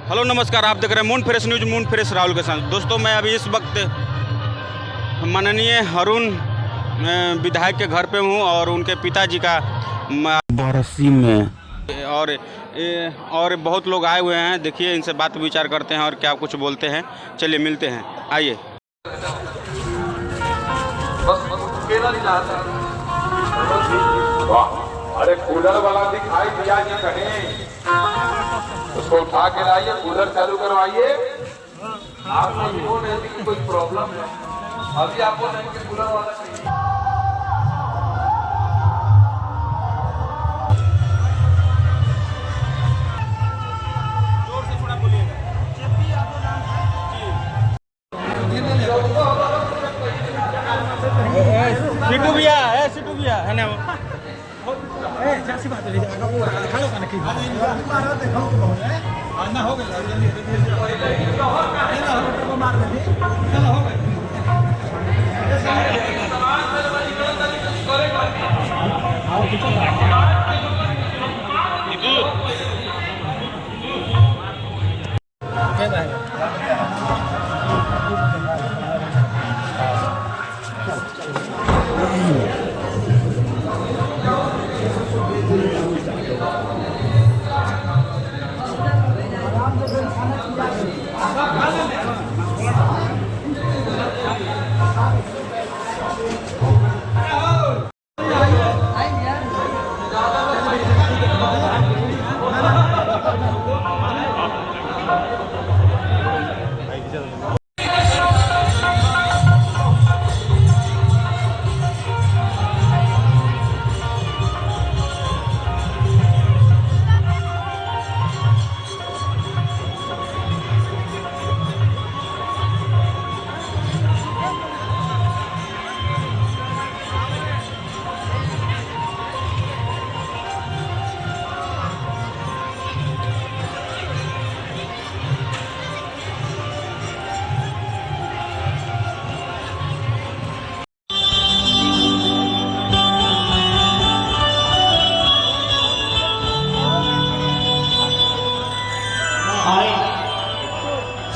Hello नमस्कार, आप देख रहे हैं moon fresh news, moon fresh Rahul के साथ। दोस्तों, मैं अभी इस वक्त माननीय अरुण विधायक के घर पे हूँ और उनके पिताजी का बरसी में और बहुत लोग आए हुए हैं। देखिए, इनसे बात विचार करते हैं और क्या कुछ बोलते हैं। चलिए मिलते हैं, आइए। अरे कूलर वाला दिखाई दिया जी कहीं, उसको उठा के लाइए, कूलर चालू करवाइए। आपको ये नहीं कि कोई प्रॉब्लम है, अभी आपको नहीं कि कूलर वाला चाहिए। जोर से थोड़ा बोलिएगा। सिटू भैया है, सिटू भैया है ना।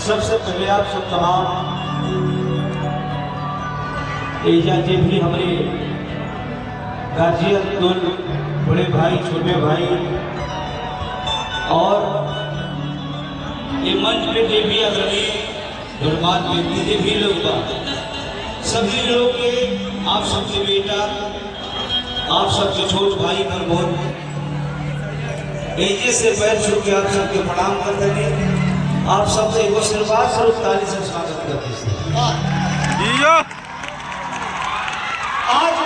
सबसे पहले आप सब तमाम एजा जे भी हमारे गार्जियन कुल बड़े भाई, छोटे भाई और ये मंच पे जे भी अग्रणी धर्मात व्यक्ति जे भी लोग बा, सभी लोग के आप सबके बेटा, आप सबके छोट भाई मनमोहन एजे से पैर छू के आप सबके प्रणाम करते हैं। आप सबसे एक आशीर्वाद स्वरूप ताली से स्वागत करते हैं। जियो आज